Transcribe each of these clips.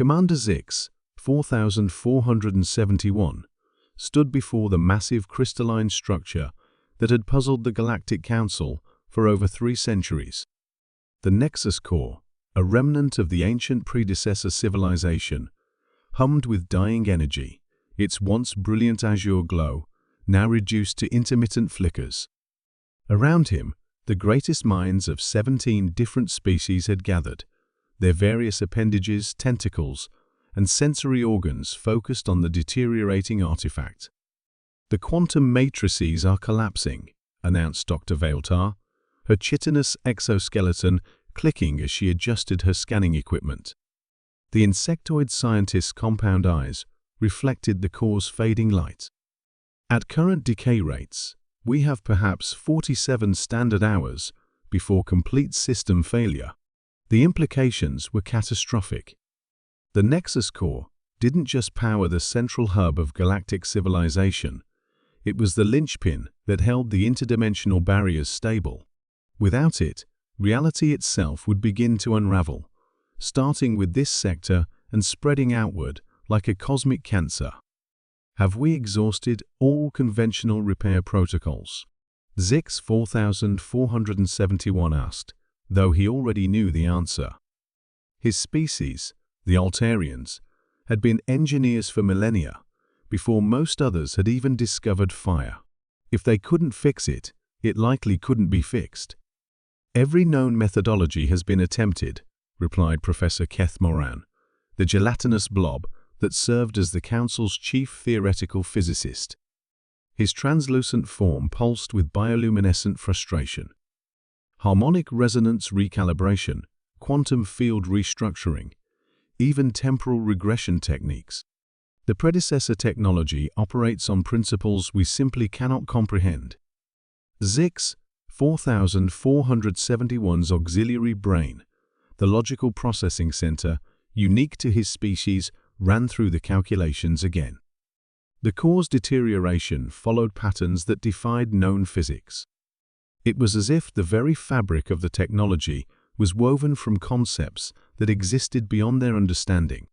Commander Zix, 4471, stood before the massive crystalline structure that had puzzled the Galactic Council for over 3 centuries. The Nexus Core, a remnant of the ancient predecessor civilization, hummed with dying energy, its once brilliant azure glow now reduced to intermittent flickers. Around him, the greatest minds of 17 different species had gathered, their various appendages, tentacles, and sensory organs focused on the deteriorating artifact. "The quantum matrices are collapsing," announced Dr. Veiltar, her chitinous exoskeleton clicking as she adjusted her scanning equipment. The insectoid scientist's compound eyes reflected the core's fading light. "At current decay rates, we have perhaps 47 standard hours before complete system failure." The implications were catastrophic. The Nexus Core didn't just power the central hub of galactic civilization, it was the linchpin that held the interdimensional barriers stable. Without it, reality itself would begin to unravel, starting with this sector and spreading outward like a cosmic cancer. "Have we exhausted all conventional repair protocols?" Zix 4471 asked, though he already knew the answer. His species, the Altarians, had been engineers for millennia, before most others had even discovered fire. If they couldn't fix it, it likely couldn't be fixed. "Every known methodology has been attempted," replied Professor Keth Moran, the gelatinous blob that served as the Council's chief theoretical physicist. His translucent form pulsed with bioluminescent frustration. Harmonic resonance recalibration, quantum field restructuring, even temporal regression techniques. The predecessor technology operates on principles we simply cannot comprehend. Zix 4471's auxiliary brain, the logical processing center, unique to his species, ran through the calculations again. The core's deterioration followed patterns that defied known physics. It was as if the very fabric of the technology was woven from concepts that existed beyond their understanding.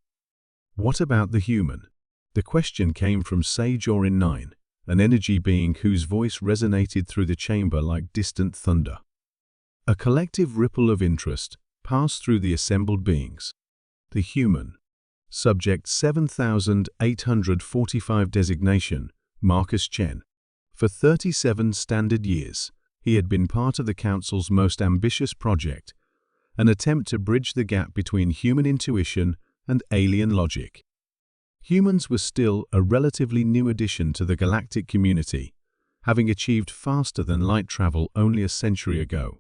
"What about the human?" The question came from Sage Orin 9, an energy being whose voice resonated through the chamber like distant thunder. A collective ripple of interest passed through the assembled beings. "The human. Subject 7845 designation, Marcus Chen. For 37 standard years, he had been part of the Council's most ambitious project, an attempt to bridge the gap between human intuition and alien logic. Humans were still a relatively new addition to the galactic community, having achieved faster than light travel only a century ago.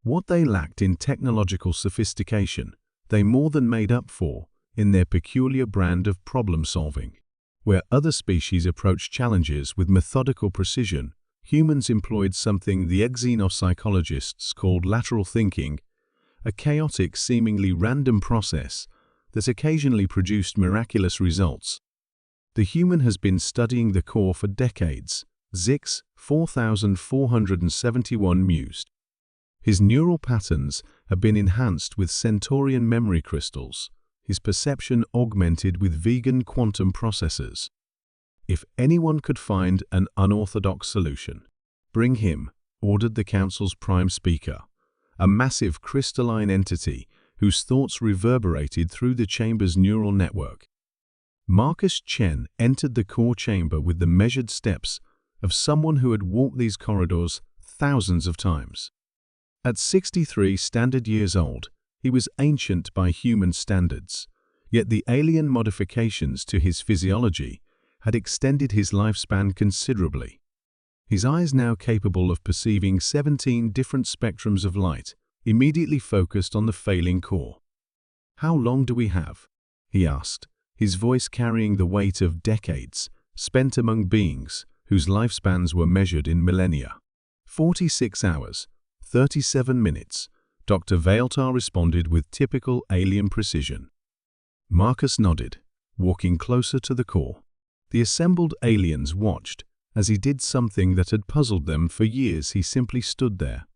What they lacked in technological sophistication, they more than made up for in their peculiar brand of problem-solving. Where other species approached challenges with methodical precision, humans employed something the exenopsychologists called lateral thinking, a chaotic, seemingly random process that occasionally produced miraculous results. "The human has been studying the core for decades," Zix 4471 mused. "His neural patterns have been enhanced with Centaurian memory crystals, his perception augmented with vegan quantum processors. If anyone could find an unorthodox solution, bring him," ordered the Council's prime speaker, a massive crystalline entity whose thoughts reverberated through the chamber's neural network. Marcus Chen entered the core chamber with the measured steps of someone who had walked these corridors thousands of times. At 63 standard years old, he was ancient by human standards, yet the alien modifications to his physiology had extended his lifespan considerably. His eyes, now capable of perceiving 17 different spectrums of light, immediately focused on the failing core. "How long do we have?" he asked, his voice carrying the weight of decades spent among beings whose lifespans were measured in millennia. 46 hours, 37 minutes, Dr. Veiltar responded with typical alien precision. Marcus nodded, walking closer to the core. The assembled aliens watched as he did something that had puzzled them for years. He simply stood there,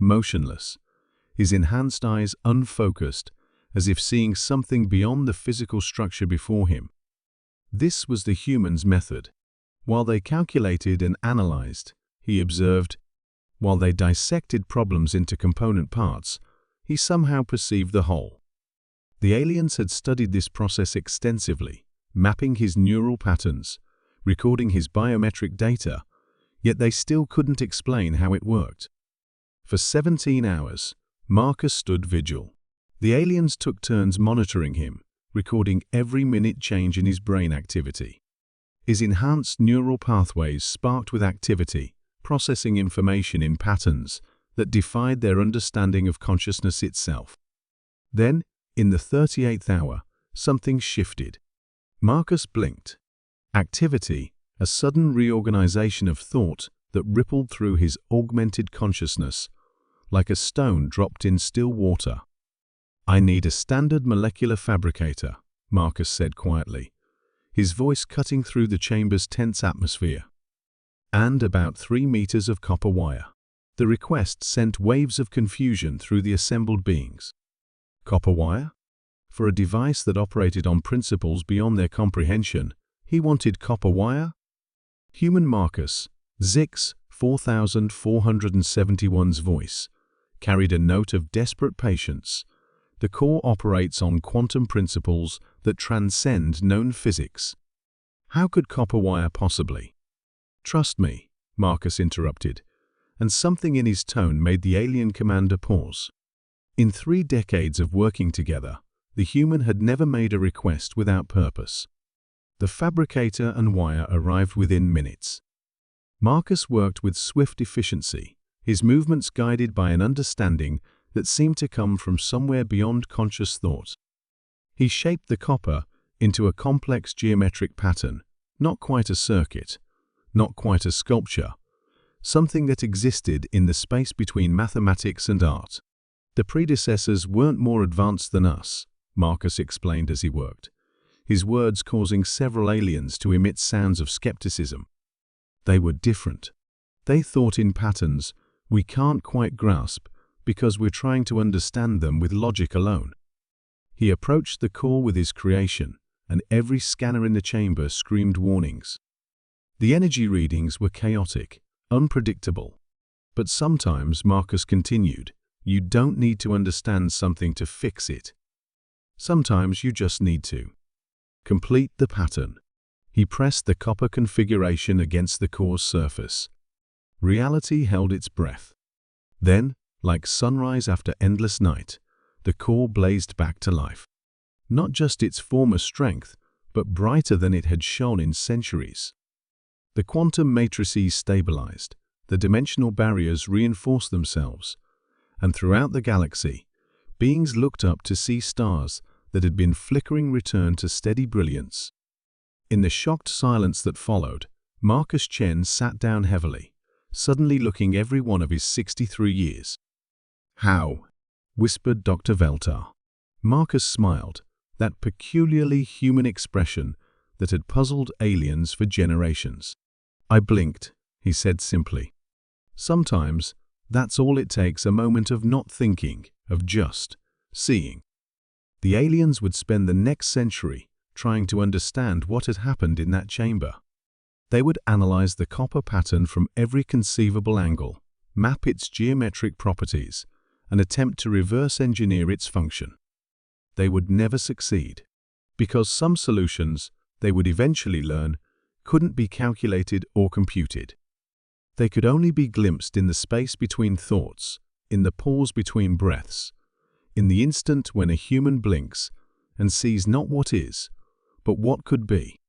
motionless, his enhanced eyes unfocused, as if seeing something beyond the physical structure before him. This was the human's method. While they calculated and analyzed, he observed. While they dissected problems into component parts, he somehow perceived the whole. The aliens had studied this process extensively, mapping his neural patterns, recording his biometric data, yet they still couldn't explain how it worked. For 17 hours, Marcus stood vigil. The aliens took turns monitoring him, recording every minute change in his brain activity. His enhanced neural pathways sparked with activity, processing information in patterns that defied their understanding of consciousness itself. Then, in the 38th hour, something shifted. Marcus blinked. Activity, a sudden reorganization of thought that rippled through his augmented consciousness, like a stone dropped in still water. "I need a standard molecular fabricator," Marcus said quietly, his voice cutting through the chamber's tense atmosphere. "And about 3 meters of copper wire." The request sent waves of confusion through the assembled beings. Copper wire? For a device that operated on principles beyond their comprehension, he wanted copper wire? Human Marcus, Zix 4471's voice, carried a note of desperate patience. The core operates on quantum principles that transcend known physics. How could copper wire possibly? "Trust me," Marcus interrupted, and something in his tone made the alien commander pause. In 3 decades of working together, the human had never made a request without purpose. The fabricator and wire arrived within minutes. Marcus worked with swift efficiency, his movements guided by an understanding that seemed to come from somewhere beyond conscious thought. He shaped the copper into a complex geometric pattern, not quite a circuit, not quite a sculpture, something that existed in the space between mathematics and art. "The predecessors weren't more advanced than us," Marcus explained as he worked, his words causing several aliens to emit sounds of skepticism. "They were different. They thought in patterns we can't quite grasp because we're trying to understand them with logic alone." He approached the core with his creation, and every scanner in the chamber screamed warnings. The energy readings were chaotic, unpredictable. But sometimes, Marcus continued, you don't need to understand something to fix it. Sometimes you just need to complete the pattern. He pressed the copper configuration against the core's surface. Reality held its breath. Then, like sunrise after endless night, the core blazed back to life. Not just its former strength, but brighter than it had shone in centuries. The quantum matrices stabilized, the dimensional barriers reinforced themselves, and throughout the galaxy, beings looked up to see stars that had been flickering return to steady brilliance. In the shocked silence that followed, Marcus Chen sat down heavily, suddenly looking every one of his 63 years. "How?" whispered Dr. Veltar. Marcus smiled, that peculiarly human expression that had puzzled aliens for generations. "I blinked," he said simply. "Sometimes, that's all it takes, a moment of not thinking, of just seeing." The aliens would spend the next century trying to understand what had happened in that chamber. They would analyze the copper pattern from every conceivable angle, map its geometric properties, and attempt to reverse engineer its function. They would never succeed, because some solutions, they would eventually learn, couldn't be calculated or computed. They could only be glimpsed in the space between thoughts, in the pause between breaths, in the instant when a human blinks and sees not what is, but what could be.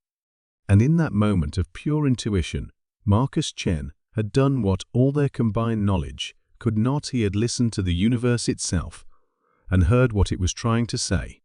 And in that moment of pure intuition, Marcus Chen had done what all their combined knowledge could not. He had listened to the universe itself and heard what it was trying to say.